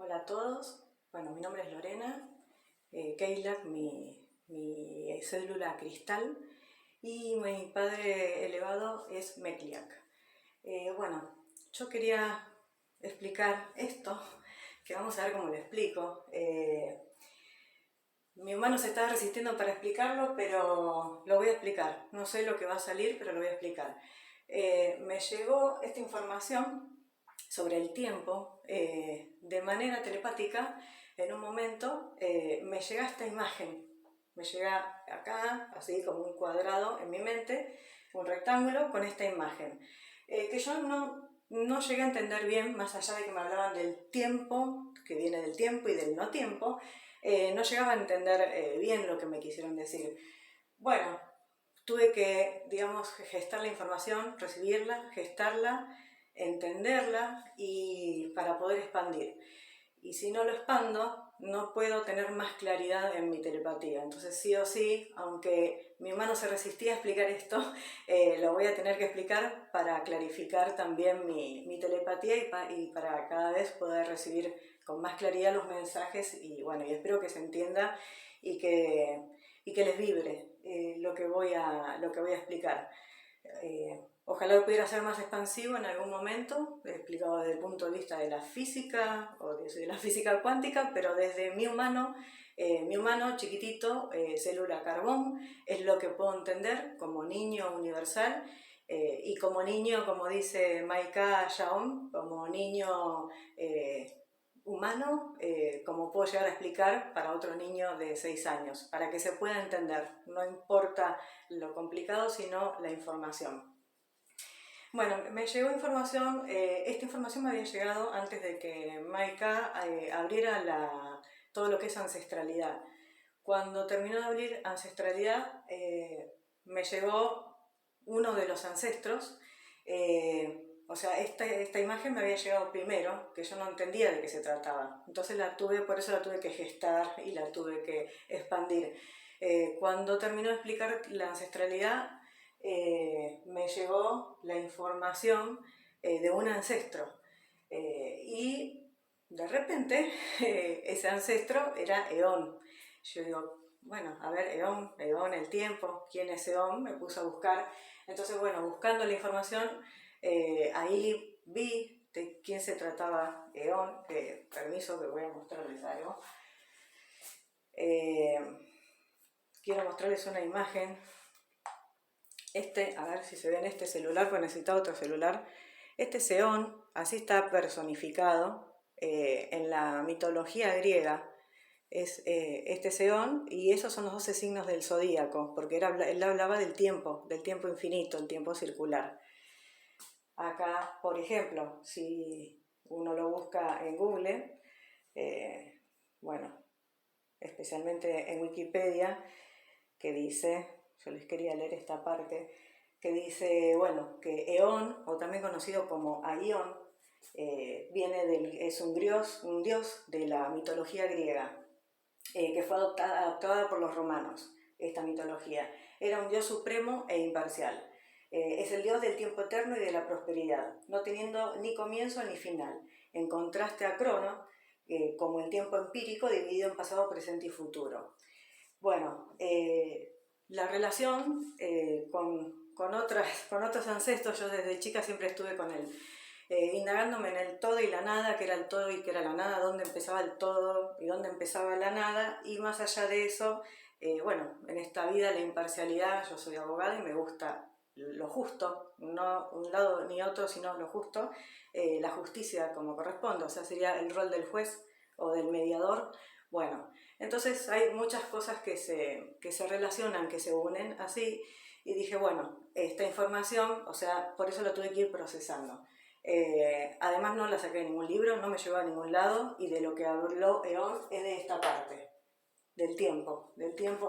Hola a todos, bueno, mi nombre es Lorena, Keilak, mi célula cristal, y mi padre elevado es Mekliak. Bueno, yo quería explicar esto, que vamos a ver cómo lo explico. Mi humano se está resistiendo para explicarlo, pero lo voy a explicar. No sé lo que va a salir, pero lo voy a explicar. Me llegó esta información sobre el tiempo de manera telepática. En un momento me llega esta imagen, me llega acá, así como un cuadrado en mi mente, un rectángulo con esta imagen, que yo no llegué a entender bien, más allá de que me hablaban del tiempo, que viene del tiempo y del no tiempo. No llegaba a entender bien lo que me quisieron decir. Bueno, tuve que, digamos, gestar la información, recibirla, gestarla, entenderla y para poder expandir. Y si no lo expando, no puedo tener más claridad en mi telepatía. Entonces, sí o sí, aunque mi mano se resistía a explicar esto, lo voy a tener que explicar para clarificar también mi telepatía y para cada vez poder recibir con más claridad los mensajes y bueno, y espero que se entienda y que les vibre lo que voy a explicar. Ojalá pudiera ser más expansivo en algún momento, explicado desde el punto de vista de la física o desde la física cuántica, pero desde mi humano chiquitito, célula carbón, es lo que puedo entender como niño universal y como niño, como dice Maika Shaon, como niño humano, como puedo llegar a explicar para otro niño de 6 años, para que se pueda entender. No importa lo complicado, sino la información. Bueno, me llegó información, esta información me había llegado antes de que Maika abriera todo lo que es ancestralidad. Cuando terminó de abrir ancestralidad, me llegó uno de los ancestros, o sea, esta imagen me había llegado primero, que yo no entendía de qué se trataba. Entonces por eso la tuve que gestar y la tuve que expandir. Cuando terminó de explicar la ancestralidad, me llegó la información de un ancestro. Y de repente ese ancestro era Eón. Yo digo, bueno, a ver, Eón, el tiempo, ¿quién es Eón? Me puse a buscar. Entonces, bueno, buscando la información, ahí vi de quién se trataba Eón. Permiso que voy a mostrarles algo. Quiero mostrarles una imagen. A ver si se ve en este celular, pues necesitaba otro celular. Este es Eón, así está personificado en la mitología griega. Es este Eón, y esos son los 12 signos del zodíaco, porque él hablaba del tiempo infinito, el tiempo circular. Acá, por ejemplo, si uno lo busca en Google, bueno, especialmente en Wikipedia, que dice, yo les quería leer esta parte, que dice, bueno, que Eón, o también conocido como Aión, es un dios de la mitología griega, que fue adoptada por los romanos, esta mitología. Era un dios supremo e imparcial. Es el dios del tiempo eterno y de la prosperidad, no teniendo ni comienzo ni final, en contraste a Crono, como el tiempo empírico dividido en pasado, presente y futuro. Bueno, la relación con otros ancestros, yo desde chica siempre estuve con él, indagándome en el todo y la nada, qué era el todo y qué era la nada, dónde empezaba el todo y dónde empezaba la nada, y más allá de eso, bueno, en esta vida la imparcialidad, yo soy abogada y me gusta lo justo, no un lado ni otro, sino lo justo, la justicia como corresponde, o sea, sería el rol del juez o del mediador. Bueno, entonces hay muchas cosas que se relacionan, que se unen así, y dije, bueno, esta información, o sea, por eso la tuve que ir procesando. Además no la saqué de ningún libro, no me llevó a ningún lado, y de lo que habló Eón es de esta parte, del tiempo,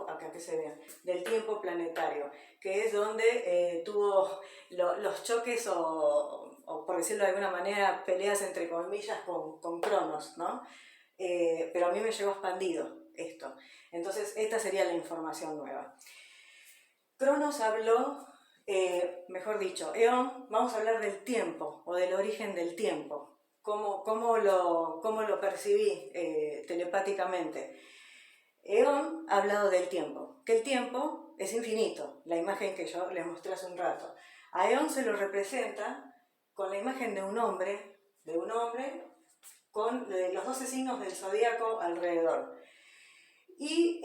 acá que se vea, del tiempo planetario, que es donde tuvo los choques o por decirlo de alguna manera, peleas entre comillas con Cronos, ¿no? Pero a mí me llegó expandido esto. Entonces esta sería la información nueva. Cronos habló, mejor dicho, Eón, vamos a hablar del tiempo o del origen del tiempo. cómo lo percibí telepáticamente. Eón ha hablado del tiempo, que el tiempo es infinito, la imagen que yo les mostré hace un rato. A Eón se lo representa con la imagen de un hombre con los 12 signos del zodíaco alrededor. Y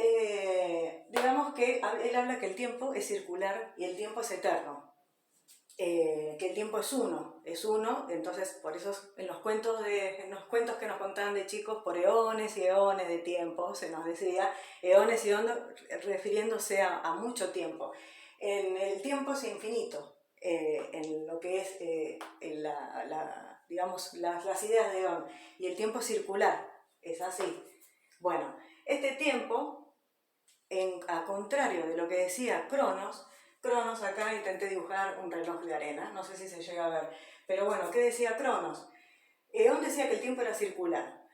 digamos que él habla que el tiempo es circular y el tiempo es eterno. Que el tiempo es uno, entonces por eso en los cuentos que nos contaban de chicos, por eones y eones de tiempo, se nos decía, eones y eones refiriéndose a mucho tiempo. En el tiempo es infinito, en lo que es digamos, las ideas de eón, y el tiempo es circular, es así. Bueno, este tiempo, a contrario de lo que decía Cronos, acá intenté dibujar un reloj de arena, no sé si se llega a ver, pero bueno, ¿qué decía Cronos? Eón decía que el tiempo era circular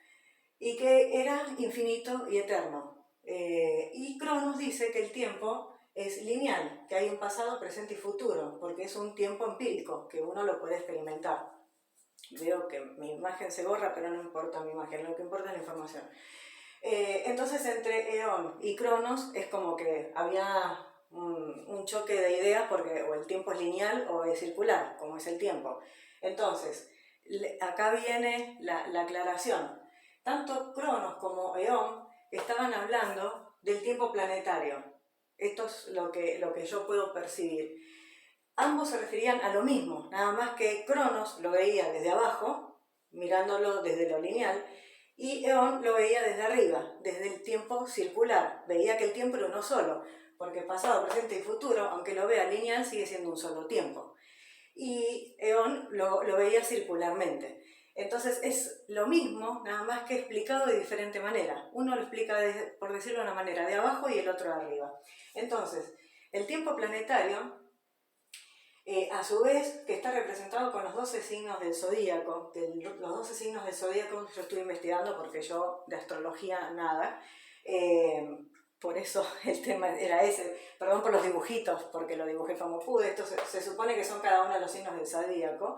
y que era infinito y eterno. Y Cronos dice que el tiempo es lineal, que hay un pasado, presente y futuro, porque es un tiempo empírico, que uno lo puede experimentar. Veo que mi imagen se borra, pero no importa mi imagen, lo que importa es la información. Entonces entre Eón y Cronos es como que había un choque de ideas porque o el tiempo es lineal o es circular, como es el tiempo. Entonces, acá viene la aclaración. Tanto Cronos como Eón estaban hablando del tiempo planetario. Esto es lo que yo puedo percibir. Ambos se referían a lo mismo, nada más que Cronos lo veía desde abajo, mirándolo desde lo lineal, y Eón lo veía desde arriba, desde el tiempo circular. Veía que el tiempo era uno solo, porque pasado, presente y futuro, aunque lo vea lineal, sigue siendo un solo tiempo. Y Eón lo veía circularmente. Entonces es lo mismo, nada más que explicado de diferente manera. Uno lo explica, por decirlo de una manera, de abajo y el otro de arriba. Entonces, el tiempo planetario, a su vez, que está representado con los 12 signos del zodíaco, los 12 signos del zodíaco yo estuve investigando porque yo de astrología nada, por eso el tema era ese, perdón por los dibujitos, porque lo dibujé como pude, esto se supone que son cada uno de los signos del zodíaco.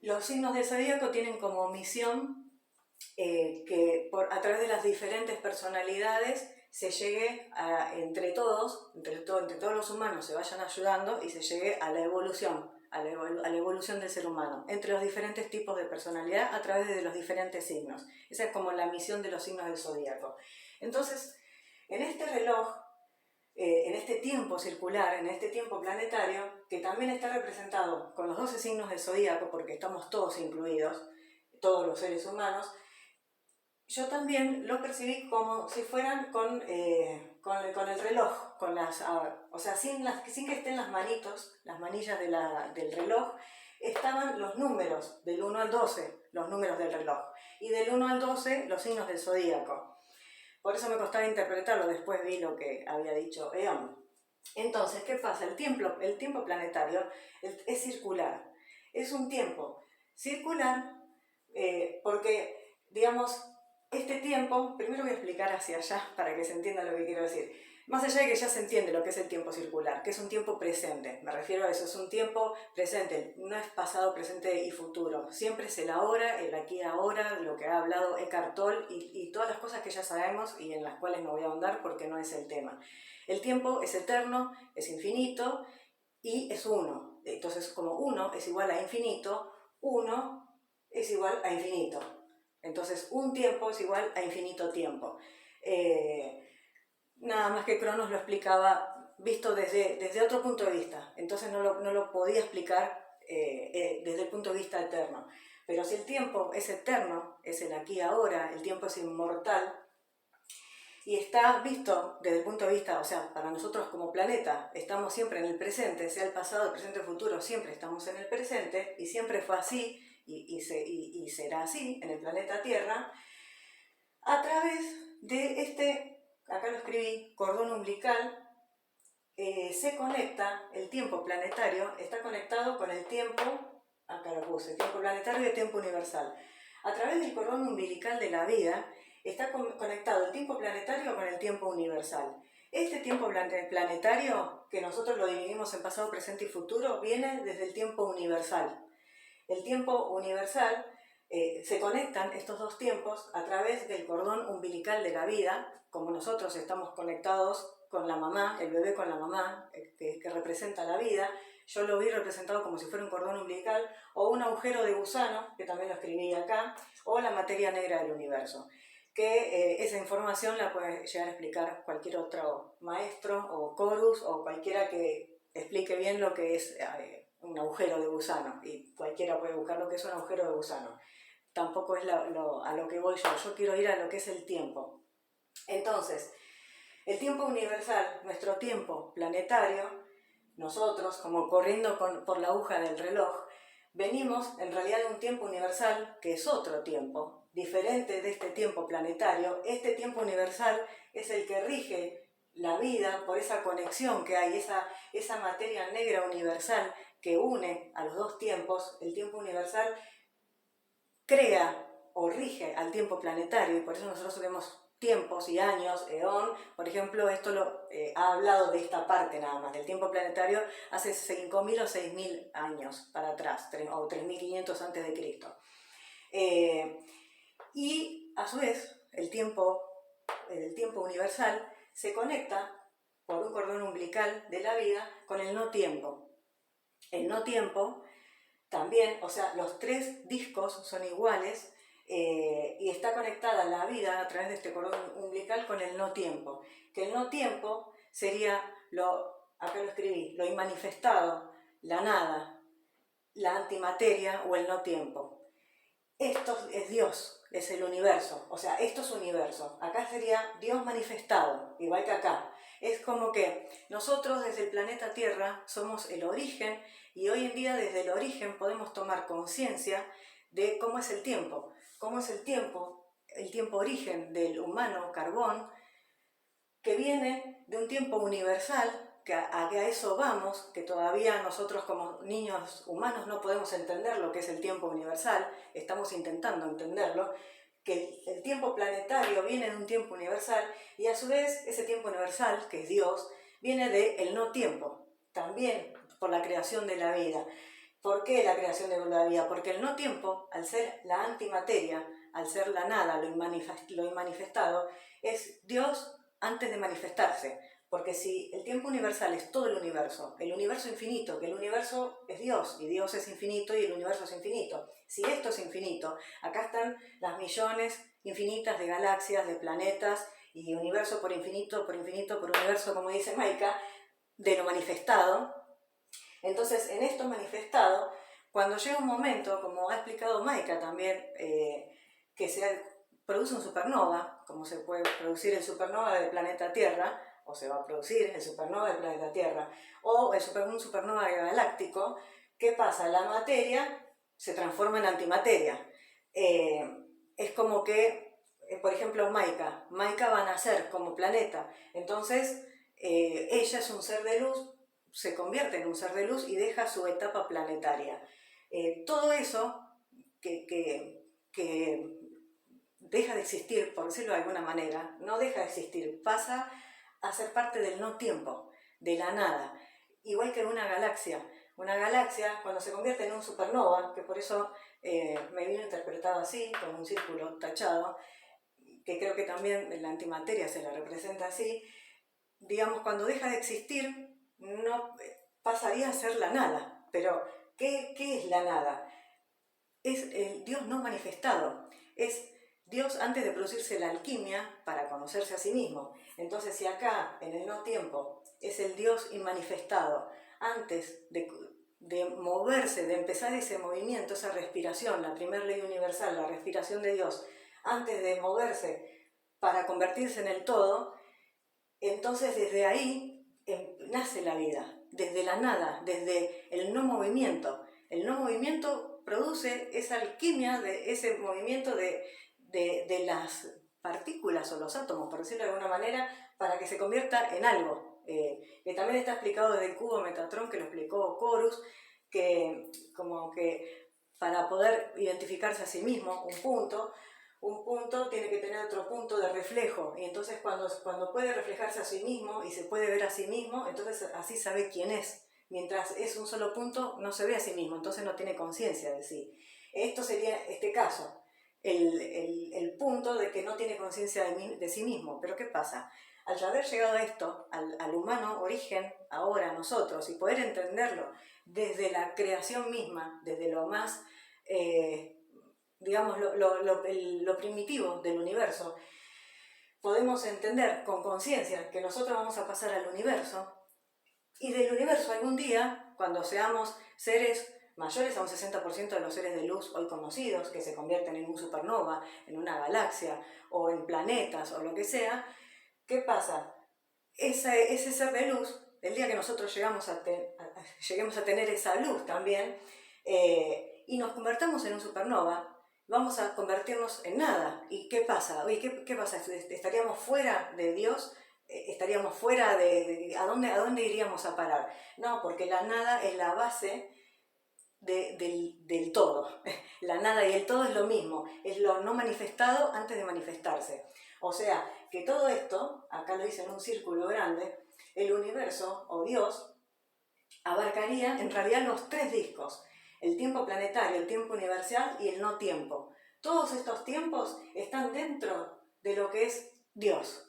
Los signos del zodíaco tienen como misión que a través de las diferentes personalidades se llegue entre todos los humanos se vayan ayudando y se llegue a la evolución, a la evolución del ser humano, entre los diferentes tipos de personalidad a través de los diferentes signos. Esa es como la misión de los signos del zodíaco. Entonces, en este reloj, en este tiempo circular, en este tiempo planetario, que también está representado con los 12 signos del zodíaco, porque estamos todos incluidos, todos los seres humanos, yo también lo percibí como si fueran con el reloj, o sea, sin que estén las manitos, las manillas del reloj, estaban los números del 1 al 12, los números del reloj, y del 1 al 12 los signos del zodíaco. Por eso me costaba interpretarlo, después vi lo que había dicho Eón. Entonces, ¿qué pasa? El tiempo planetario es circular, es un tiempo circular porque, digamos, este tiempo, primero voy a explicar hacia allá para que se entienda lo que quiero decir. Más allá de que ya se entiende lo que es el tiempo circular, que es un tiempo presente, me refiero a eso, es un tiempo presente, no es pasado, presente y futuro. Siempre es el ahora, el aquí y ahora, lo que ha hablado Eckhart Tolle y todas las cosas que ya sabemos y en las cuales no voy a ahondar porque no es el tema. El tiempo es eterno, es infinito y es uno. Entonces, como uno es igual a infinito, uno es igual a infinito. Entonces, un tiempo es igual a infinito tiempo. Nada más que Cronos lo explicaba visto desde otro punto de vista. Entonces no lo podía explicar desde el punto de vista eterno. Pero si el tiempo es eterno, es el aquí y ahora, el tiempo es inmortal, y está visto desde el punto de vista, o sea, para nosotros como planeta, estamos siempre en el presente, sea el pasado, el presente, el futuro, siempre estamos en el presente, y siempre fue así, y será así en el planeta Tierra, a través de este, acá lo escribí, cordón umbilical, se conecta, el tiempo planetario está conectado con el tiempo, acá lo puse, tiempo planetario y el tiempo universal. A través del cordón umbilical de la vida está conectado el tiempo planetario con el tiempo universal. Este tiempo planetario, que nosotros lo dividimos en pasado, presente y futuro, viene desde el tiempo universal. El tiempo universal, se conectan estos dos tiempos a través del cordón umbilical de la vida, como nosotros estamos conectados con la mamá, el bebé con la mamá, que representa la vida. Yo lo vi representado como si fuera un cordón umbilical, o un agujero de gusano, que también lo escribí acá, o la materia negra del universo. Que esa información la puede llegar a explicar cualquier otro maestro o Corus o cualquiera que explique bien lo que es un agujero de gusano, y cualquiera puede buscar lo que es un agujero de gusano. Tampoco es a lo que voy yo quiero ir a lo que es el tiempo. Entonces, el tiempo universal, nuestro tiempo planetario, nosotros como corriendo por la aguja del reloj, venimos en realidad de un tiempo universal que es otro tiempo, diferente de este tiempo planetario. Este tiempo universal es el que rige la vida por esa conexión que hay, esa materia negra universal que une a los dos tiempos. El tiempo universal crea o rige al tiempo planetario, y por eso nosotros vemos tiempos y años, eón. Por ejemplo, esto ha hablado de esta parte nada más, del tiempo planetario hace 5.000 o 6.000 años para atrás, o 3.500 antes de Cristo. Y a su vez, el tiempo universal se conecta por un cordón umbilical de la vida con el no tiempo. El no tiempo también, o sea, los tres discos son iguales, y está conectada la vida a través de este cordón umbilical con el no tiempo. Que el no tiempo sería, acá lo escribí, lo inmanifestado, la nada, la antimateria o el no tiempo. Esto es Dios, es el universo, o sea, esto es universo. Acá sería Dios manifestado, igual que acá. Es como que nosotros desde el planeta Tierra somos el origen, y hoy en día desde el origen podemos tomar conciencia de cómo es el tiempo. Cómo es el tiempo origen del humano carbón, que viene de un tiempo universal, que a eso vamos, que todavía nosotros como niños humanos no podemos entender lo que es el tiempo universal, estamos intentando entenderlo, que el tiempo planetario viene de un tiempo universal, y a su vez ese tiempo universal, que es Dios, viene del no tiempo, también por la creación de la vida. ¿Por qué la creación de la vida? Porque el no tiempo, al ser la antimateria, al ser la nada, lo inmanifestado, es Dios antes de manifestarse. Porque si el tiempo universal es todo el universo infinito, que el universo es Dios, y Dios es infinito y el universo es infinito. Si esto es infinito, acá están las millones infinitas de galaxias, de planetas, y universo por infinito, por universo, como dice Maika, de lo manifestado. Entonces, en esto manifestado, cuando llega un momento, como ha explicado Maika también, que se produce un supernova, como se puede producir el supernova del planeta Tierra, o se va a producir el supernova del planeta Tierra, o un supernova galáctico, ¿qué pasa? La materia se transforma en antimateria. Es como que, por ejemplo, Maika va a nacer como planeta, entonces ella es un ser de luz, se convierte en un ser de luz y deja su etapa planetaria. Todo eso que deja de existir, por decirlo de alguna manera, no deja de existir, pasa a ser parte del no tiempo, de la nada. Igual que en una galaxia. Una galaxia, cuando se convierte en un supernova, que por eso me vino interpretado así, con un círculo tachado, que creo que también en la antimateria se la representa así, digamos, cuando deja de existir, no pasaría a ser la nada. Pero, ¿qué es la nada? Es el Dios no manifestado. Es Dios antes de producirse la alquimia para conocerse a sí mismo. Entonces, si acá, en el no tiempo, es el Dios inmanifestado, antes de moverse, de empezar ese movimiento, esa respiración, la primera ley universal, la respiración de Dios, antes de moverse para convertirse en el todo, entonces desde ahí nace la vida, desde la nada, desde el no movimiento. El no movimiento produce esa alquimia de ese movimiento de las partículas o los átomos, por decirlo de alguna manera, para que se convierta en algo. Que también está explicado desde el cubo Metatron, que lo explicó Corus, que como que para poder identificarse a sí mismo, un punto tiene que tener otro punto de reflejo, y entonces cuando puede reflejarse a sí mismo y se puede ver a sí mismo, entonces así sabe quién es. Mientras es un solo punto, no se ve a sí mismo, entonces no tiene conciencia de sí. Esto sería este caso, el punto de que no tiene conciencia de sí mismo. Pero ¿qué pasa? Al haber llegado a esto, al humano origen, ahora nosotros, y poder entenderlo desde la creación misma, desde lo más, digamos, lo primitivo del universo, podemos entender con conciencia que nosotros vamos a pasar al universo, y del universo algún día, cuando seamos seres mayores a un 60% de los seres de luz hoy conocidos, que se convierten en un supernova, en una galaxia, o en planetas, o lo que sea, ¿qué pasa? Ese ser de luz, el día que nosotros lleguemos a tener esa luz también, y nos convertamos en un supernova, vamos a convertirnos en nada. ¿Y qué pasa? Oye, ¿qué pasa? ¿Estaríamos fuera de Dios? ¿Estaríamos fuera ¿a dónde iríamos a parar? No, porque la nada es la base del todo. La nada y el todo es lo mismo, es lo no manifestado antes de manifestarse. O sea, que todo esto, acá lo dice en un círculo grande, el universo o Dios abarcaría en realidad los tres discos: el tiempo planetario, el tiempo universal y el no tiempo. Todos estos tiempos están dentro de lo que es Dios.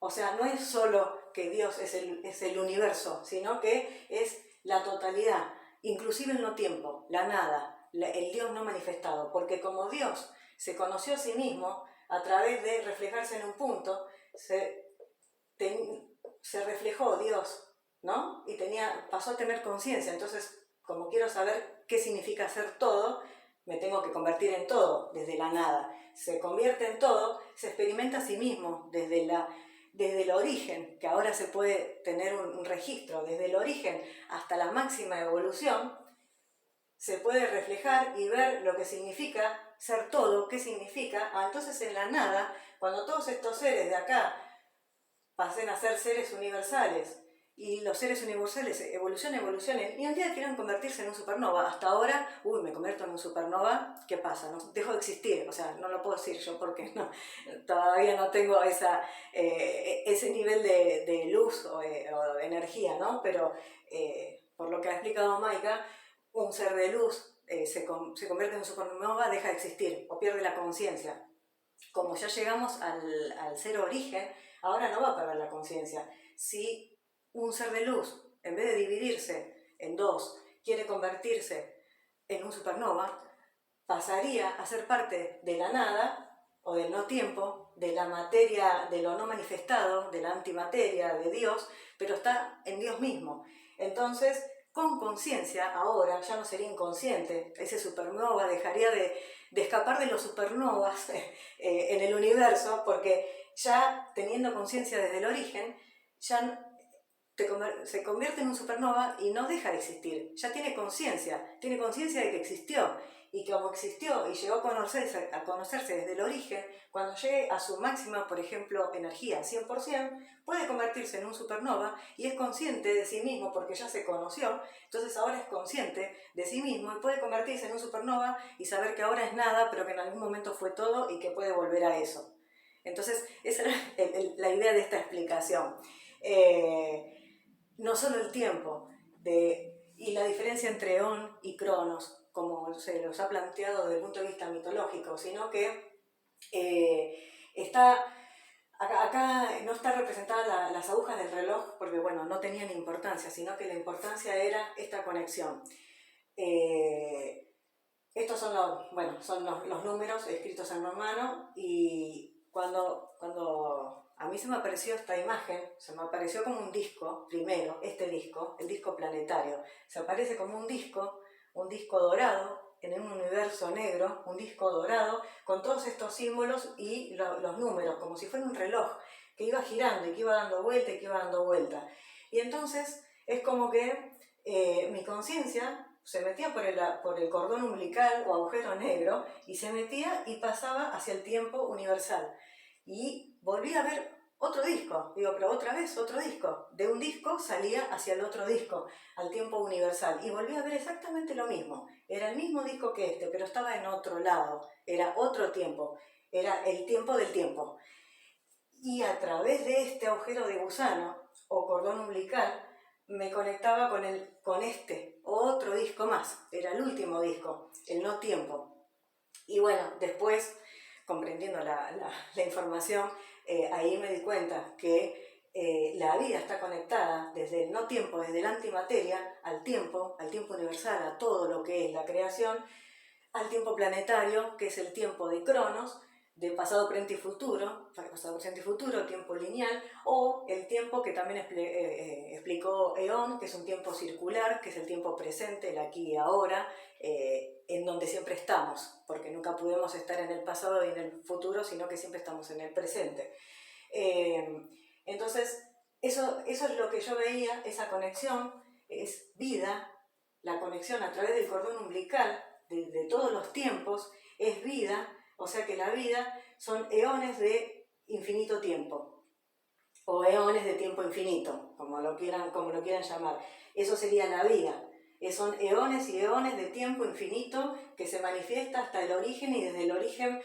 O sea, no es solo que Dios es el universo, sino que es la totalidad, inclusive el no tiempo, la nada, el Dios no manifestado. Porque como Dios se conoció a sí mismo a través de reflejarse en un punto, se reflejó Dios, ¿no? Y pasó a tener conciencia. Entonces, como quiero saber qué significa ser todo, me tengo que convertir en todo, desde la nada. Se convierte en todo, se experimenta a sí mismo desde el origen, que ahora se puede tener un registro, desde el origen hasta la máxima evolución, se puede reflejar y ver lo que significa ser todo, qué significa. Entonces en la nada, cuando todos estos seres de acá pasen a ser seres universales, y los seres universales evolucionen, y un día quieran convertirse en un supernova. Hasta ahora, me convierto en un supernova, ¿qué pasa? No, dejo de existir, o sea, no lo puedo decir yo porque no, todavía no tengo ese nivel de luz o de energía, ¿no? Pero por lo que ha explicado Maika, un ser de luz se convierte en un supernova, deja de existir o pierde la conciencia. Como ya llegamos al cero origen, ahora no va a perder la conciencia. Si un ser de luz, en vez de dividirse en dos, quiere convertirse en un supernova, pasaría a ser parte de la nada o del no tiempo, de la materia, de lo no manifestado, de la antimateria, de Dios, pero está en Dios mismo. Entonces, con conciencia, ahora ya no sería inconsciente. Ese supernova dejaría de escapar de los supernovas en el universo, porque ya teniendo conciencia desde el origen, ya se convierte en un supernova y no deja de existir. Ya tiene conciencia de que existió, y que como existió y llegó a conocerse desde el origen, cuando llegue a su máxima, por ejemplo, energía 100%, puede convertirse en un supernova y es consciente de sí mismo porque ya se conoció. Entonces ahora es consciente de sí mismo y puede convertirse en un supernova y saber que ahora es nada, pero que en algún momento fue todo y que puede volver a eso. Entonces esa era la idea de esta explicación. No solo el tiempo y la diferencia entre eón y cronos, como se los ha planteado desde el punto de vista mitológico, sino que acá no está representada las agujas del reloj porque no tenían importancia, sino que la importancia era esta conexión. Estos son los números escritos en romano, y cuando a mí se me apareció esta imagen, se me apareció como un disco, primero, este disco, el disco planetario, se aparece como un disco dorado en un universo negro, un disco dorado con todos estos símbolos y los números, como si fuera un reloj que iba girando y que iba dando vuelta y que iba dando vuelta. Y entonces es como que mi conciencia se metía por el cordón umbilical o agujero negro y se metía y pasaba hacia el tiempo universal. Y volví a ver otro disco, pero otra vez otro disco. De un disco salía hacia el otro disco, al tiempo universal. Y volví a ver exactamente lo mismo. Era el mismo disco que este, pero estaba en otro lado. Era otro tiempo. Era el tiempo del tiempo. Y a través de este agujero de gusano o cordón umbilical, me conectaba con este otro disco más, era el último disco, el No Tiempo. Y bueno, después, comprendiendo la información, ahí me di cuenta que la vida está conectada desde el no tiempo, desde la antimateria, al tiempo universal, a todo lo que es la creación, al tiempo planetario, que es el tiempo de Cronos, de pasado, presente y futuro, tiempo lineal, o el tiempo que también explicó Eón, que es un tiempo circular, que es el tiempo presente, el aquí y ahora, en donde siempre estamos, porque nunca podemos estar en el pasado y en el futuro, sino que siempre estamos en el presente. Entonces, eso es lo que yo veía, esa conexión es vida, la conexión a través del cordón umbilical de todos los tiempos es vida, o sea que la vida son eones de infinito tiempo, o eones de tiempo infinito, como lo quieran llamar. Eso sería la vida. Son eones y eones de tiempo infinito que se manifiesta hasta el origen, y desde el origen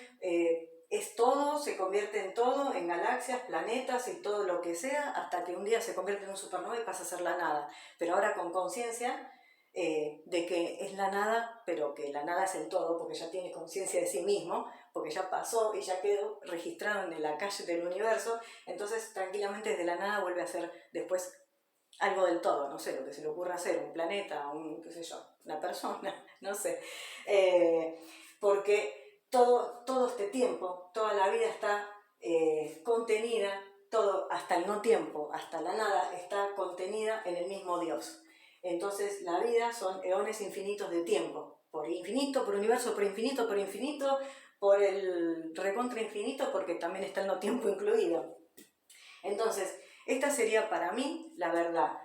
es todo, se convierte en todo, en galaxias, planetas y todo lo que sea, hasta que un día se convierte en un supernova y pasa a ser la nada. Pero ahora con conciencia de que es la nada, pero que la nada es el todo, porque ya tiene conciencia de sí mismo, porque ya pasó y ya quedó registrado en la calle del universo, entonces tranquilamente desde la nada vuelve a ser después algo del todo, no sé, lo que se le ocurra hacer, un planeta, qué sé yo, una persona, no sé. Porque todo este tiempo, toda la vida está contenida, todo, hasta el no tiempo, hasta la nada, está contenida en el mismo Dios. Entonces la vida son eones infinitos de tiempo, por infinito, por universo, por infinito, por el recontra infinito, porque también está el no tiempo incluido. Entonces, esta sería para mí la verdad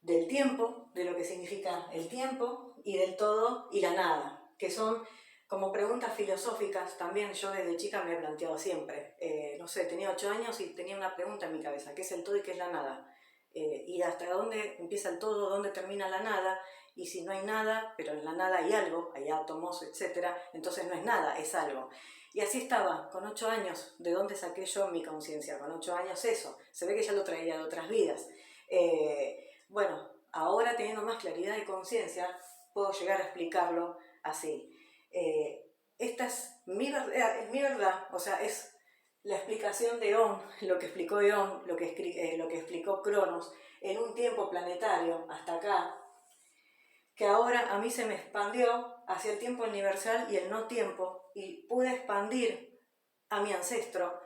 del tiempo, de lo que significa el tiempo, y del todo y la nada, que son como preguntas filosóficas. También yo desde chica me he planteado siempre, no sé, tenía 8 años y tenía una pregunta en mi cabeza: ¿qué es el todo y qué es la nada? Y hasta dónde empieza el todo, dónde termina la nada, y si no hay nada, pero en la nada hay algo, hay átomos, etc., entonces no es nada, es algo. Y así estaba, con 8 años. ¿De dónde saqué yo mi conciencia? Con 8 años eso, se ve que ya lo traía de otras vidas. Bueno, ahora teniendo más claridad de conciencia, puedo llegar a explicarlo así. Esta es mi verdad, o sea, es la explicación de Eón, lo que explicó Eón, lo que explicó Cronos, en un tiempo planetario hasta acá, que ahora a mí se me expandió hacia el tiempo universal y el no tiempo, y pude expandir a mi ancestro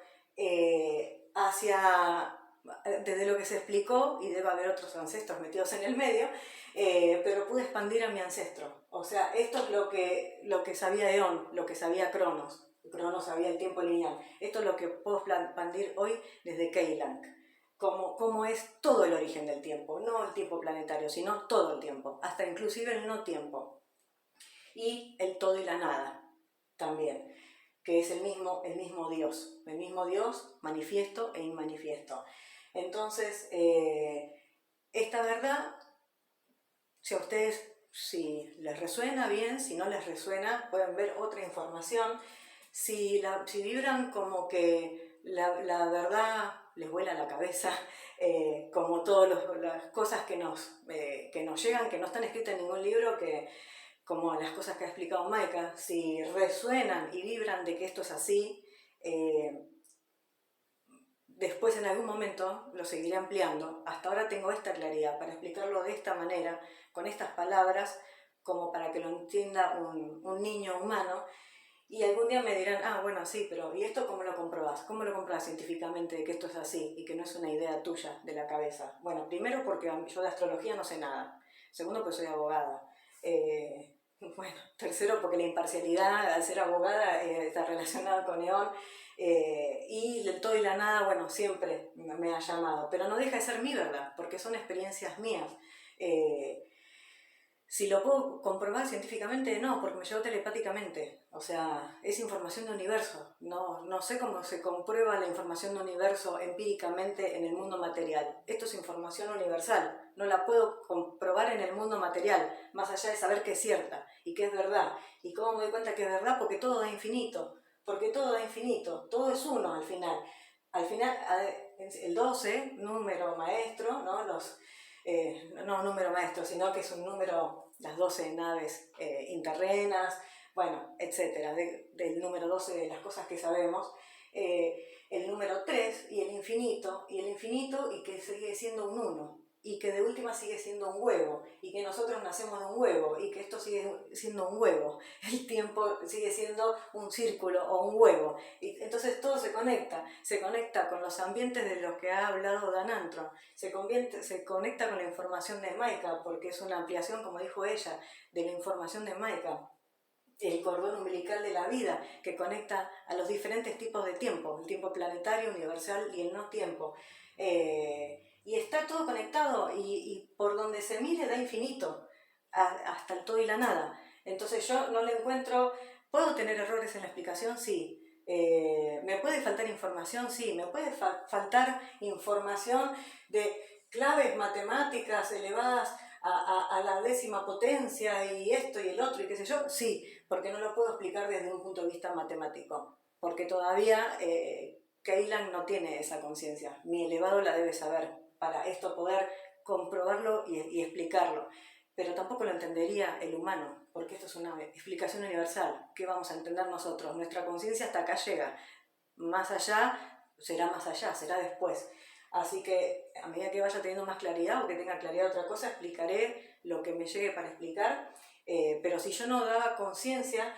desde lo que se explicó, y debe haber otros ancestros metidos en el medio, pero pude expandir a mi ancestro. O sea, esto es lo que sabía Eón, lo que sabía Cronos. Cronos sabía el tiempo lineal. Esto es lo que puedo expandir hoy desde Keylang. Cómo es todo el origen del tiempo, no el tiempo planetario, sino todo el tiempo, hasta inclusive el no tiempo. Y el todo y la nada también, que es el mismo Dios manifiesto e inmanifiesto. Entonces, esta verdad, si les resuena bien, si no les resuena, pueden ver otra información. Si vibran como que la verdad les vuela la cabeza, como todas las cosas que nos llegan, que no están escritas en ningún libro, como las cosas que ha explicado Maika, si resuenan y vibran de que esto es así, después en algún momento lo seguiré ampliando. Hasta ahora tengo esta claridad para explicarlo de esta manera, con estas palabras, como para que lo entienda un niño humano. Y algún día me dirán: ah, bueno, sí, pero ¿y esto cómo lo comprobás? ¿Cómo lo comprobás científicamente de que esto es así y que no es una idea tuya de la cabeza? Bueno, primero porque yo de astrología no sé nada. Segundo, porque soy abogada. Bueno, tercero, porque la imparcialidad al ser abogada está relacionada con Eón. Y el todo y la nada, bueno, siempre me ha llamado. Pero no deja de ser mi verdad, porque son experiencias mías. Si lo puedo comprobar científicamente, no, porque me llegó telepáticamente. O sea, es información de universo. No sé cómo se comprueba la información de universo empíricamente en el mundo material. Esto es información universal. No la puedo comprobar en el mundo material, más allá de saber que es cierta y que es verdad. ¿Y cómo me doy cuenta que es verdad? Porque todo da infinito. Porque todo da infinito. Todo es uno al final. Al final, el 12, número maestro, ¿no? no un número maestro, sino que es un número, las 12 naves interrenas, bueno, etcétera, del número 12 de las cosas que sabemos, el número 3 y el infinito y que sigue siendo un 1 y que de última sigue siendo un huevo y que nosotros nacemos de un huevo y que esto sigue siendo un huevo, el tiempo sigue siendo un círculo o un huevo y entonces todo se conecta con los ambientes de los que ha hablado Dan Antron, se conecta con la información de Maika porque es una ampliación, como dijo ella, de la información de Maika, el cordón umbilical de la vida que conecta a los diferentes tipos de tiempo, el tiempo planetario, universal y el no tiempo. Y está todo conectado y por donde se mire da infinito, hasta el todo y la nada. Entonces yo no le encuentro, ¿puedo tener errores en la explicación? Sí. ¿Me puede faltar información? Sí. ¿Me puede faltar información de claves matemáticas elevadas a la 10ª potencia y esto y el otro y qué sé yo? Sí, porque no lo puedo explicar desde un punto de vista matemático, porque todavía Keylan no tiene esa conciencia. Mi elevado la debe saber para esto poder comprobarlo y explicarlo. Pero tampoco lo entendería el humano, porque esto es una explicación universal. ¿Qué vamos a entender nosotros? Nuestra conciencia hasta acá llega. Más allá, será después. Así que a medida que vaya teniendo más claridad o que tenga claridad de otra cosa, explicaré lo que me llegue para explicar. Pero si yo no daba conciencia,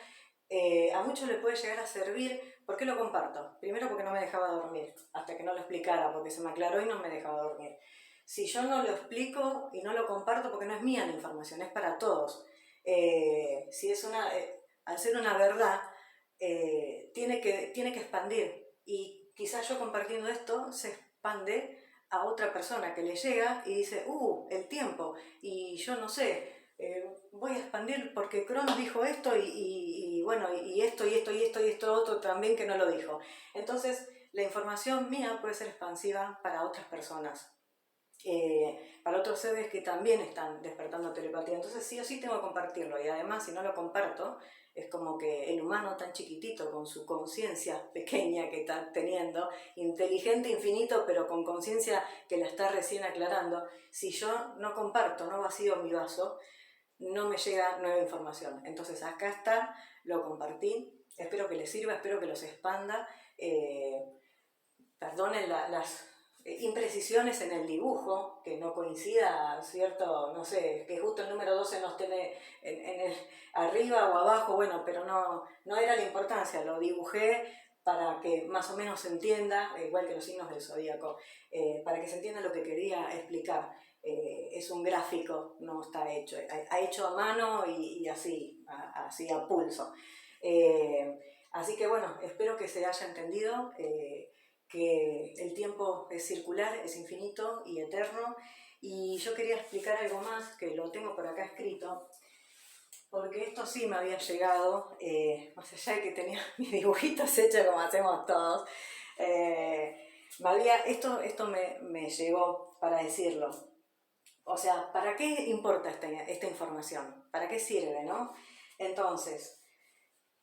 a muchos les puede llegar a servir. ¿Por qué lo comparto? Primero porque no me dejaba dormir, hasta que no lo explicara, porque se me aclaró y no me dejaba dormir. Si yo no lo explico y no lo comparto, porque no es mía la información, es para todos. Si es al ser una verdad, tiene que expandir. Y quizás yo compartiendo esto se expande a otra persona que le llega y dice, el tiempo, y yo no sé, voy a expandir porque Cronos dijo esto y bueno, y esto otro también que no lo dijo. Entonces, la información mía puede ser expansiva para otras personas, para otros seres que también están despertando telepatía. Entonces, sí o sí tengo que compartirlo. Y además, si no lo comparto, es como que el humano tan chiquitito, con su conciencia pequeña que está teniendo, inteligente, infinito, pero con conciencia que la está recién aclarando, si yo no comparto, no vacío mi vaso, no me llega nueva información. Entonces acá está, lo compartí, espero que les sirva, espero que los expanda. Perdonen las imprecisiones en el dibujo, que no coincida, ¿cierto? No sé, que justo el número 12 no esté arriba o abajo, bueno, pero no era la importancia, lo dibujé para que más o menos se entienda, igual que los signos del zodíaco, para que se entienda lo que quería explicar. Es un gráfico, no está hecho, ha hecho a mano y así a pulso. Así que bueno, espero que se haya entendido que el tiempo es circular, es infinito y eterno. Y yo quería explicar algo más, que lo tengo por acá escrito, porque esto sí me había llegado, más allá de que tenía mis dibujitos hechos como hacemos todos, esto me llegó para decirlo. O sea, ¿para qué importa esta información? ¿Para qué sirve, no? Entonces,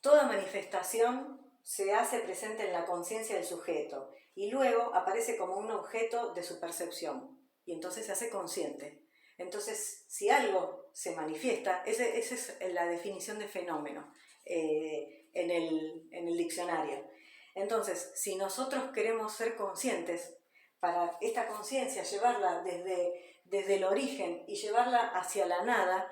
toda manifestación se hace presente en la conciencia del sujeto y luego aparece como un objeto de su percepción y entonces se hace consciente. Entonces, si algo se manifiesta, esa es la definición de fenómeno en el diccionario. Entonces, si nosotros queremos ser conscientes, para esta conciencia llevarla desde el origen y llevarla hacia la nada,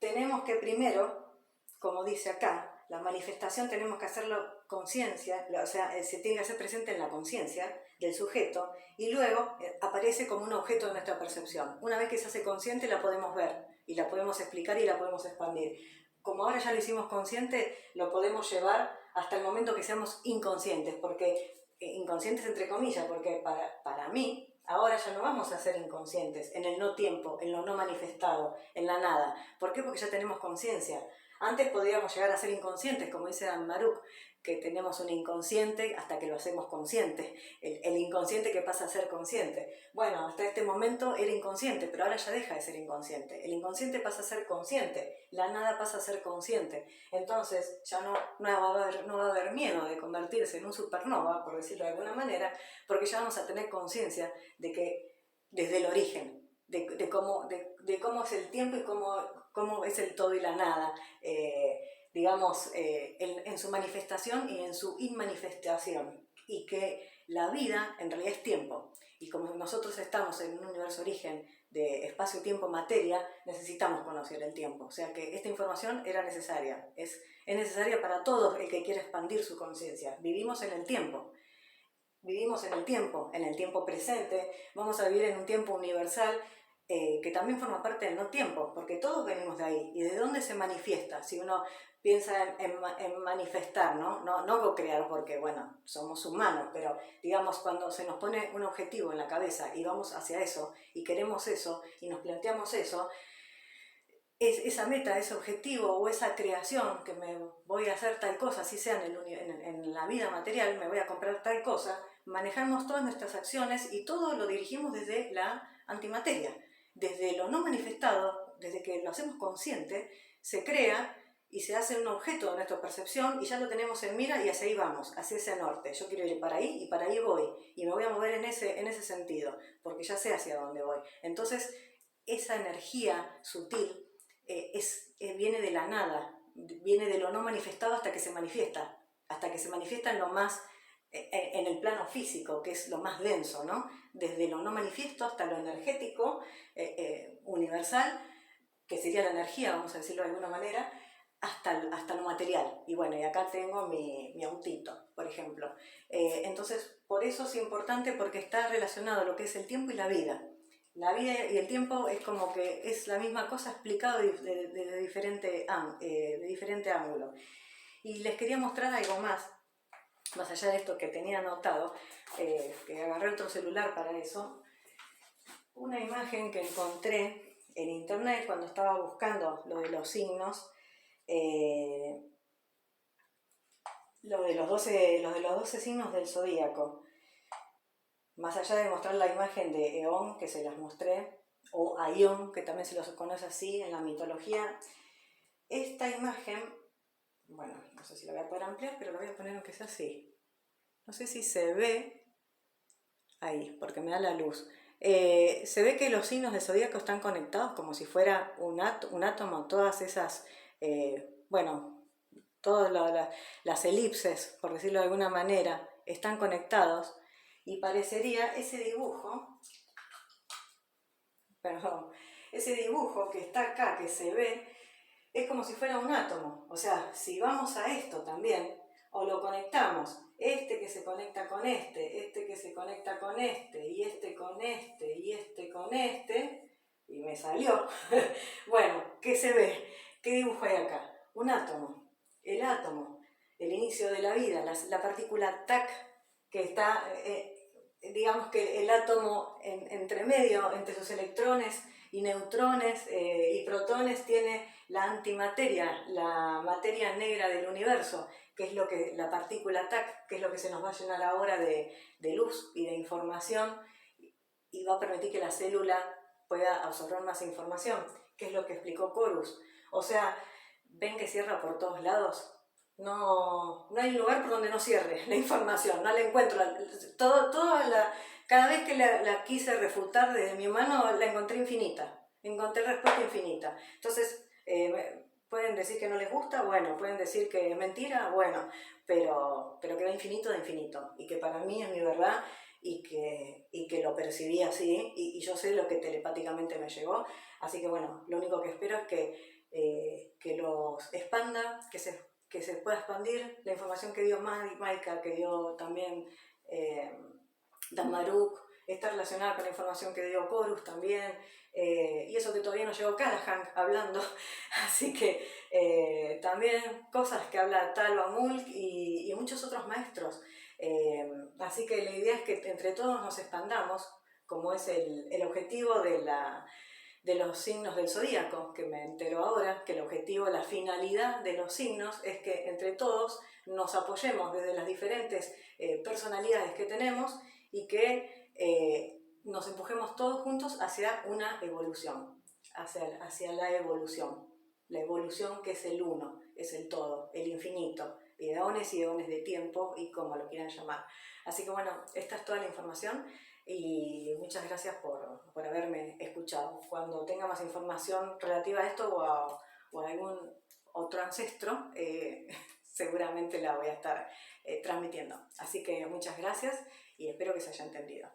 tenemos que primero, como dice acá, la manifestación tenemos que hacerlo conciencia, o sea, se tiene que hacer presente en la conciencia del sujeto y luego aparece como un objeto de nuestra percepción. Una vez que se hace consciente la podemos ver y la podemos explicar y la podemos expandir. Como ahora ya lo hicimos consciente, lo podemos llevar hasta el momento que seamos inconscientes, porque inconscientes entre comillas, porque para mí ahora ya no vamos a ser inconscientes en el no tiempo, en lo no manifestado, en la nada. ¿Por qué? Porque ya tenemos conciencia. Antes podríamos llegar a ser inconscientes, como dice Dan Maruk, que tenemos un inconsciente hasta que lo hacemos consciente, el inconsciente que pasa a ser consciente. Bueno, hasta este momento era inconsciente, pero ahora ya deja de ser inconsciente. El inconsciente pasa a ser consciente, la nada pasa a ser consciente. Entonces ya no va a haber miedo de convertirse en un supernova, por decirlo de alguna manera, porque ya vamos a tener conciencia de que desde el origen, de cómo es el tiempo y cómo es el todo y la nada, digamos, en su manifestación y en su inmanifestación, y que la vida en realidad es tiempo, y como nosotros estamos en un universo origen de espacio, tiempo, materia, necesitamos conocer el tiempo. O sea que esta información era necesaria, es necesaria para todo el que quiera expandir su conciencia. Vivimos en el tiempo, en el tiempo presente, vamos a vivir en un tiempo universal que también forma parte del no tiempo, porque todos venimos de ahí. ¿Y de dónde se manifiesta? Si uno piensa en manifestar, ¿no? No co-crear, porque bueno, somos humanos, pero digamos cuando se nos pone un objetivo en la cabeza y vamos hacia eso, y queremos eso, y nos planteamos eso, esa meta, ese objetivo o esa creación que me voy a hacer tal cosa, así sea en la vida material, me voy a comprar tal cosa, manejamos todas nuestras acciones y todo lo dirigimos desde la antimateria, desde lo no manifestado, desde que lo hacemos consciente, se crea y se hace un objeto de nuestra percepción y ya lo tenemos en mira y hacia ahí vamos, hacia ese norte. Yo quiero ir para ahí y para ahí voy y me voy a mover en ese sentido, porque ya sé hacia dónde voy. Entonces, esa energía sutil viene de la nada, viene de lo no manifestado hasta que se manifiesta en lo más, en el plano físico, que es lo más denso, ¿no? Desde lo no manifiesto hasta lo energético, universal, que sería la energía, vamos a decirlo de alguna manera, hasta lo material. Y bueno, y acá tengo mi autito, por ejemplo. Entonces, por eso es importante, porque está relacionado lo que es el tiempo y la vida. La vida y el tiempo es como que es la misma cosa explicado de diferente ángulo. Y les quería mostrar algo más allá de esto que tenía anotado, que agarré otro celular para eso. Una imagen que encontré en internet cuando estaba buscando lo de los signos, lo de los 12 signos del zodíaco. Más allá de mostrar la imagen de Eón, que se las mostré, o Aión, que también se los conoce así en la mitología, esta imagen, bueno, no sé si la voy a poder ampliar, pero la voy a poner aunque sea así. No sé si se ve ahí, porque me da la luz. Se ve que los signos del zodíaco están conectados como si fuera un átomo, todas esas, bueno, todas las elipses, por decirlo de alguna manera, están conectados. Y parecería ese dibujo que está acá, que se ve, es como si fuera un átomo. O sea, si vamos a esto también, o lo conectamos, este que se conecta con este que se conecta con este, y este con este, y este con este, y me salió. Bueno, ¿qué se ve? ¿Qué dibujo hay acá? Un átomo. El átomo, el inicio de la vida, la partícula TAC, que está... digamos que el átomo entre medio, entre sus electrones y neutrones y protones, tiene la antimateria, la materia negra del universo, que es lo que la partícula TAC, que es lo que se nos va a llenar ahora de luz y de información, y va a permitir que la célula pueda absorber más información, que es lo que explicó Corus. O sea, ven que cierra por todos lados. No hay lugar por donde no cierre la información, no la encuentro. Cada vez que la quise refutar desde mi mano, la encontré infinita. Encontré respuesta infinita. Entonces, pueden decir que no les gusta, bueno, pueden decir que es mentira, bueno, pero que va infinito de infinito. Y que para mí es mi verdad y que lo percibí así. Y yo sé lo que telepáticamente me llegó. Así que bueno, lo único que espero es que los expanda, que se pueda expandir la información que dio Maika, que dio también Dan Maruk, está relacionada con la información que dio Corus también, y eso que todavía no llegó Callahan hablando, así que también cosas que habla Talva Mulk y muchos otros maestros. Así que la idea es que entre todos nos expandamos, como es el objetivo de los signos del zodíaco, que me entero ahora, que el objetivo, la finalidad de los signos es que entre todos nos apoyemos desde las diferentes personalidades que tenemos y que nos empujemos todos juntos hacia una evolución, hacia la evolución que es el uno, es el todo, el infinito, y eones de tiempo y como lo quieran llamar. Así que bueno, esta es toda la información y muchas gracias por haberme escuchado. Cuando tenga más información relativa a esto o a algún otro ancestro, seguramente la voy a estar transmitiendo. Así que muchas gracias y espero que se haya entendido.